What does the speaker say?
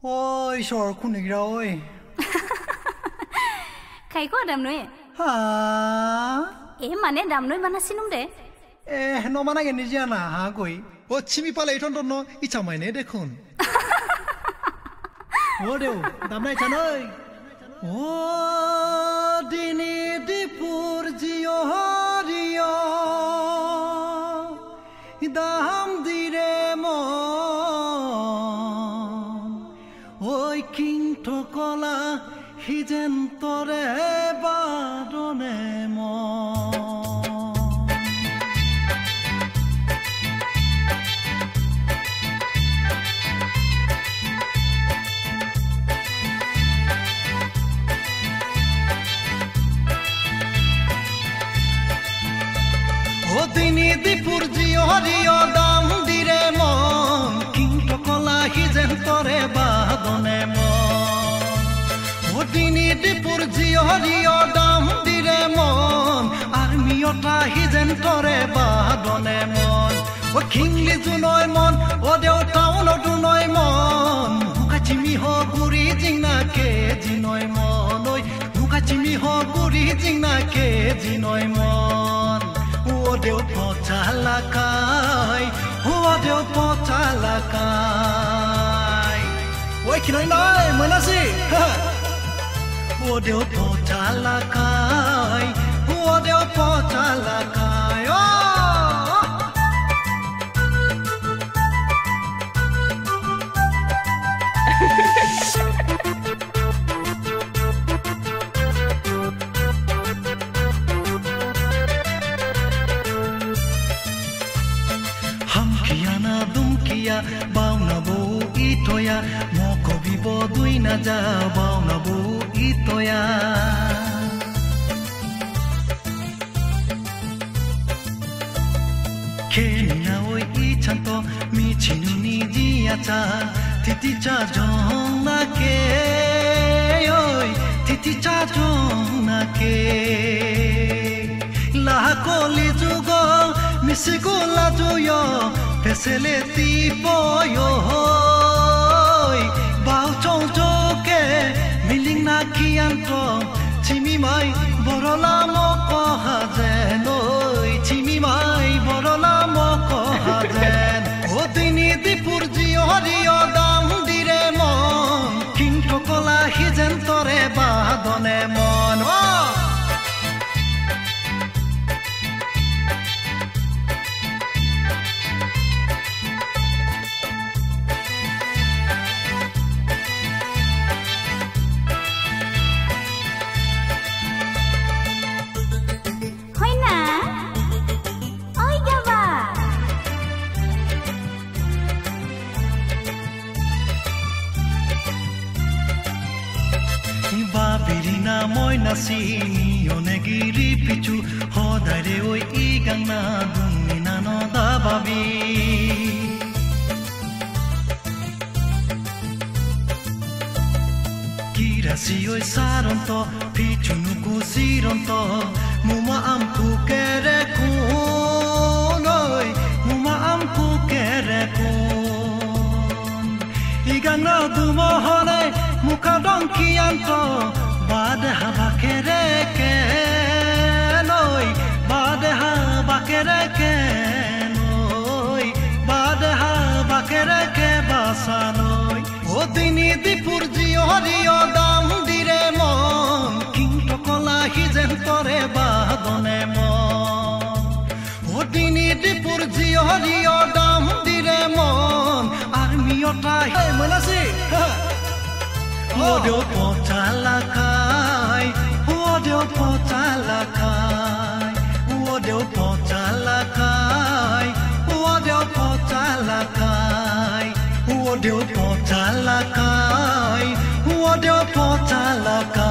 ôi sor khu này rồi khai có đam nuôi hả mà nên đam nuôi mà nó xin không để nó mà cái gì à hả coi 오 침이 빨래 이런 너 이참에 내데콘 오데오 남나이잖아 오 디니 디푸르지오 하리오 이담디레몬 오이 킹토콜라 히젠토레 바도네몬 দিনি দিপুর জিও হরিও দাম দিরে মন কিন্তু কলা হিজেন তরে বাদনে মন ও দিনি দিপুর জিও হরিও দাম দিরে মন আর্মিওটা হিজেন তরে বাদনে মন ও খিংলি জুনয় মন ও দেও টাউন দুনয় মন হুকাচিমি হ গুরি জিংনা কে জিনয় মন ওই হুকাচিমি হ গুরি জিংনা কে জিনয় মন Odeo potalakai, odeo potalakai. Oi, kinoi nai, mana sih? Odeo potalakai, odeo potalakai. Oh. Bauna bu itoya moko bibo duina ja bauna bu itoya kenya oi ichanto michinu ni jiacha titi cha jonna ke oi titi cha jonna ke la koli jugo misigula juyo Pesele tipo yo hoy Bao chong choke Miling na kianto Chimi mai borola moko hazen Oy Chimi mai borola moko hazen O dini dipur jiyo hariyo dam dire mon King tokola hizen tore badone mon Oh Moi nasi yonegiri pichu hodare oi igangna dunina no dababi kirasi oi saronto pichu nuku sironto muma amku kere kun oi muma amku kere kun igangna dumo hone muka donkianto Bad hava kereke noi bad hava kereke noi bad hava kereke basanoi o dini dipur jiyo hariyo dam dire mon king tokola hizen tore badone mon o dini dipur jiyo hariyo dam dire mon armiota he manasi Odeo potalakai, odeo potalakai, odeo potalakai, odeo potalakai, odeo potalakai, odeo potalakai.